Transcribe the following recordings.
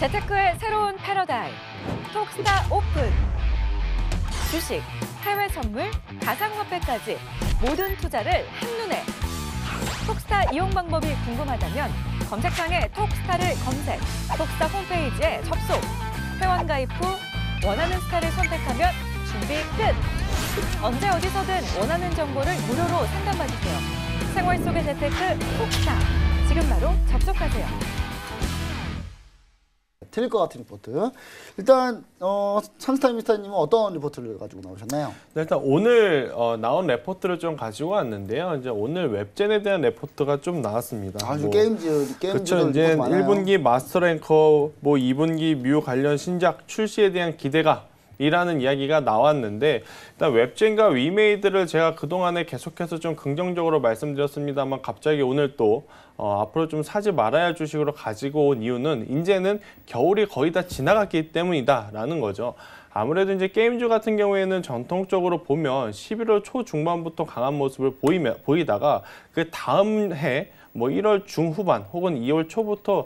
재테크의 새로운 패러다임, 톡스타 오픈. 주식, 해외 선물, 가상화폐까지 모든 투자를 한눈에. 톡스타 이용 방법이 궁금하다면 검색창에 톡스타를 검색, 톡스타 홈페이지에 접속. 회원 가입 후 원하는 스타를 선택하면 준비 끝! 언제 어디서든 원하는 정보를 무료로 상담받으세요. 생활 속의 재테크 톡스타. 지금 바로 접속하세요. 틀릴 것 같은 리포트. 일단 상스타임 미스터님은 어떤 리포트를 가지고 나오셨나요? 네, 일단 오늘 나온 레포트를 좀 가지고 왔는데요. 이제 오늘 웹젠에 대한 레포트가 좀 나왔습니다. 아주 게임즈 그렇죠. 이제 1분기 마스터랭커, 2분기 뮤 관련 신작 출시에 대한 기대가 이라는 이야기가 나왔는데, 일단 웹젠과 위메이드를 제가 그동안에 계속해서 좀 긍정적으로 말씀드렸습니다만 갑자기 오늘 또 앞으로 좀 사지 말아야 할 주식으로 가지고 온 이유는 이제는 겨울이 거의 다 지나갔기 때문이다라는 거죠. 아무래도 이제 게임주 같은 경우에는 전통적으로 보면 11월 초 중반부터 강한 모습을 보이다가 그 다음 해 1월 중후반 혹은 2월 초부터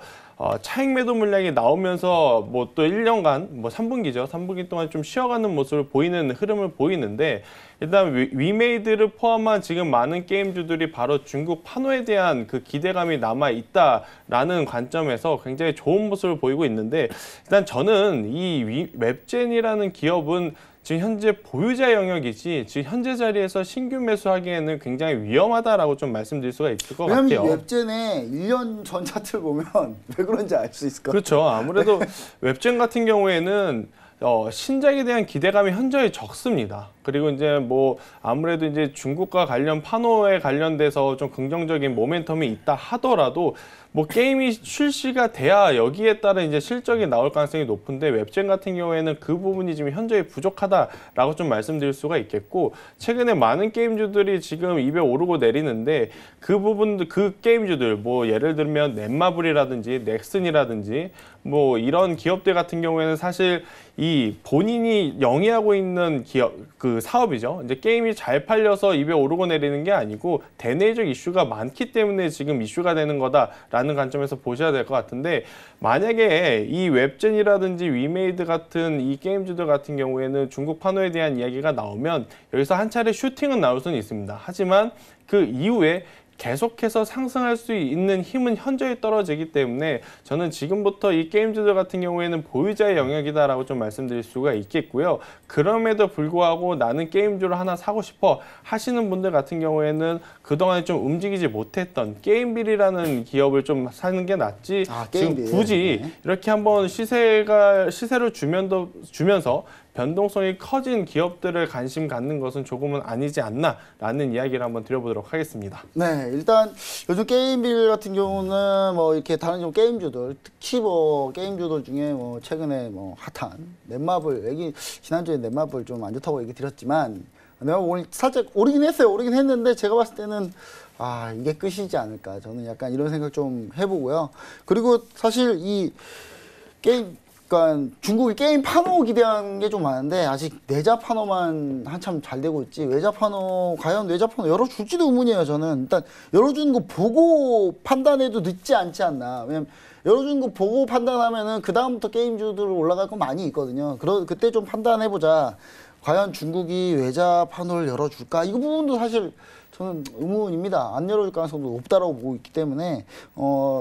차익 매도 물량이 나오면서 또 1년간 3분기죠. 3분기 동안 좀 쉬어가는 모습을 보이는 흐름을 보이는데, 일단 위메이드를 포함한 지금 많은 게임주들이 바로 중국 판호에 대한 그 기대감이 남아 있다라는 관점에서 굉장히 좋은 모습을 보이고 있는데, 일단 저는 이 웹젠이라는 기업은 지금 현재 보유자 영역이지 지금 현재 자리에서 신규 매수하기에는 굉장히 위험하다라고 좀 말씀드릴 수가 있을 것 같아요. 왜냐면 웹젠의 1년 전 차트를 보면 왜 그런지 알 수 있을 것 같아요. 그렇죠. 아무래도 웹젠 같은 경우에는 신작에 대한 기대감이 현저히 적습니다. 그리고 이제 아무래도 이제 중국과 관련 판호에 관련돼서 좀 긍정적인 모멘텀이 있다 하더라도 게임이 출시가 돼야 여기에 따른 이제 실적이 나올 가능성이 높은데, 웹젠 같은 경우에는 그 부분이 지금 현저히 부족하다라고 좀 말씀드릴 수가 있겠고, 최근에 많은 게임주들이 지금 입에 오르고 내리는데 그 부분들, 그 게임주들 예를 들면 넷마블이라든지 넥슨이라든지 이런 기업들 같은 경우에는 사실 이 본인이 영위하고 있는 기업 그 사업이죠. 이제 게임이 잘 팔려서 입에 오르고 내리는 게 아니고 대내적 이슈가 많기 때문에 지금 이슈가 되는 거다라는 관점에서 보셔야 될 것 같은데, 만약에 이 웹젠이라든지 위메이드 같은 이 게임주들 같은 경우에는 중국 판호에 대한 이야기가 나오면 여기서 한 차례 슈팅은 나올 수는 있습니다. 하지만 그 이후에 계속해서 상승할 수 있는 힘은 현저히 떨어지기 때문에 저는 지금부터 이 게임주들 같은 경우에는 보유자의 영역이다라고 좀 말씀드릴 수가 있겠고요. 그럼에도 불구하고 나는 게임주를 하나 사고 싶어 하시는 분들 같은 경우에는 그동안에 좀 움직이지 못했던 게임빌이라는 기업을 좀 사는 게 낫지, 지금 굳이 이렇게 한번 시세를 주면서 변동성이 커진 기업들을 관심 갖는 것은 조금은 아니지 않나라는 이야기를 한번 드려보도록 하겠습니다. 네, 일단 요즘 게임빌 같은 경우는 이렇게 다른 좀 게임주들, 특히 게임주들 중에 최근에 핫한 넷마블, 지난주에 넷마블 좀 안 좋다고 얘기 드렸지만, 내가 오늘 살짝 오르긴 했는데 제가 봤을 때는 이게 끝이지 않을까, 저는 약간 이런 생각 좀 해보고요. 그리고 사실 이 그러니까 중국이 게임 판호 기대한 게 좀 많은데 아직 내자 판호만 한참 잘 되고 있지, 외자 판호 과연 외자 판호 열어줄지도 의문이에요. 저는 일단 열어주는 거 보고 판단해도 늦지 않지 않나. 왜냐면 열어주는 거 보고 판단하면은 그 다음부터 게임주들 올라갈 거 많이 있거든요. 그때 좀 판단해보자. 과연 중국이 외자 판호를 열어줄까? 이 부분도 사실 저는 의문입니다. 안 열어줄 가능성도 높다라고 보고 있기 때문에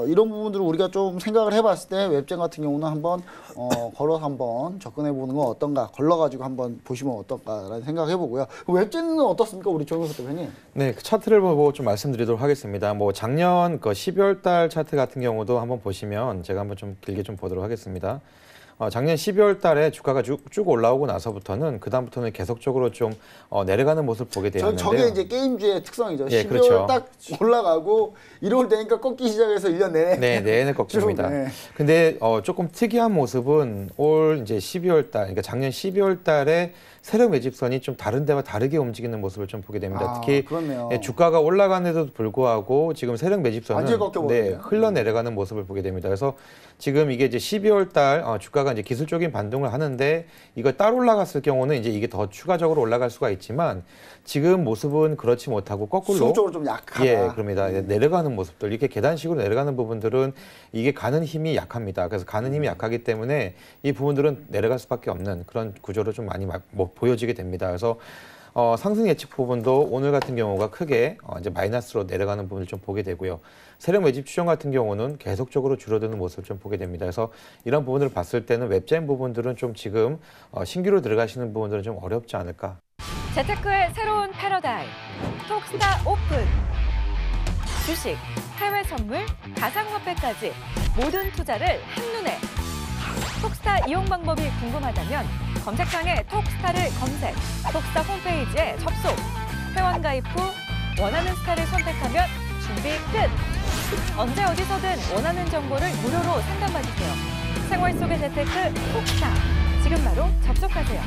이런 부분들을 우리가 좀 생각을 해봤을 때 웹젠 같은 경우는 한번 걸어서 한번 접근해보는 건 어떤가, 걸러가지고 한번 보시면 어떨까라는 생각을 해보고요. 웹젠은 어떻습니까, 우리 조영석 대표님? 네, 그 차트를 보고 좀 말씀드리도록 하겠습니다. 작년 12월 달 차트 같은 경우도 한번 보시면 제가 한번 좀 길게 좀 보도록 하겠습니다. 작년 12월 달에 주가가 쭉 올라오고 나서부터는 그다음부터는 계속적으로 좀 내려가는 모습을 보게 되었는데요. 저게 이제 게임주의 특성이죠. 예, 12월 그렇죠. 딱 올라가고 1월 되니까 꺾기 시작해서 1년 내내. 네, 내내 꺾입니다. 네. 근데 조금 특이한 모습은 올 이제 12월 달, 그러니까 작년 12월 달에 세력 매집선이 좀 다른 데와 다르게 움직이는 모습을 좀 보게 됩니다. 특히 그렇네요. 주가가 올라가는데도 불구하고 지금 세력 매집선은 완전히 꺾여버리네요. 흘러내려가는 모습을 보게 됩니다. 그래서 지금 이게 이제 12월 달 주가가 이제 기술적인 반등을 하는데 이걸 따로 올라갔을 경우는 이제 이게 더 추가적으로 올라갈 수가 있지만 지금 모습은 그렇지 못하고 거꾸로 수적으로 좀 약하다. 예, 그럽니다. 내려가는 모습들 이렇게 계단식으로 내려가는 부분들은 이게 가는 힘이 약합니다. 그래서 가는 힘이 약하기 때문에 이 부분들은 내려갈 수밖에 없는 그런 구조로 좀 많이 보여지게 됩니다. 그래서 상승 예측 부분도 오늘 같은 경우가 크게 이제 마이너스로 내려가는 부분을 좀 보게 되고요. 세력 매집 추정 같은 경우는 계속적으로 줄어드는 모습을 좀 보게 됩니다. 그래서 이런 부분들을 봤을 때는 웹자인 부분들은 좀 지금 신규로 들어가시는 부분들은 좀 어렵지 않을까. 재테크의 새로운 패러다임, 톡스타 오픈. 주식, 해외 선물, 가상화폐까지 모든 투자를 한눈에. 톡스타 이용 방법이 궁금하다면 검색창에 톡스타를 검색, 톡스타 홈페이지에 접속. 회원 가입 후 원하는 스타를 선택하면 준비 끝! 언제 어디서든 원하는 정보를 무료로 상담받으세요. 생활 속의 재테크 톡스타. 지금 바로 접속하세요.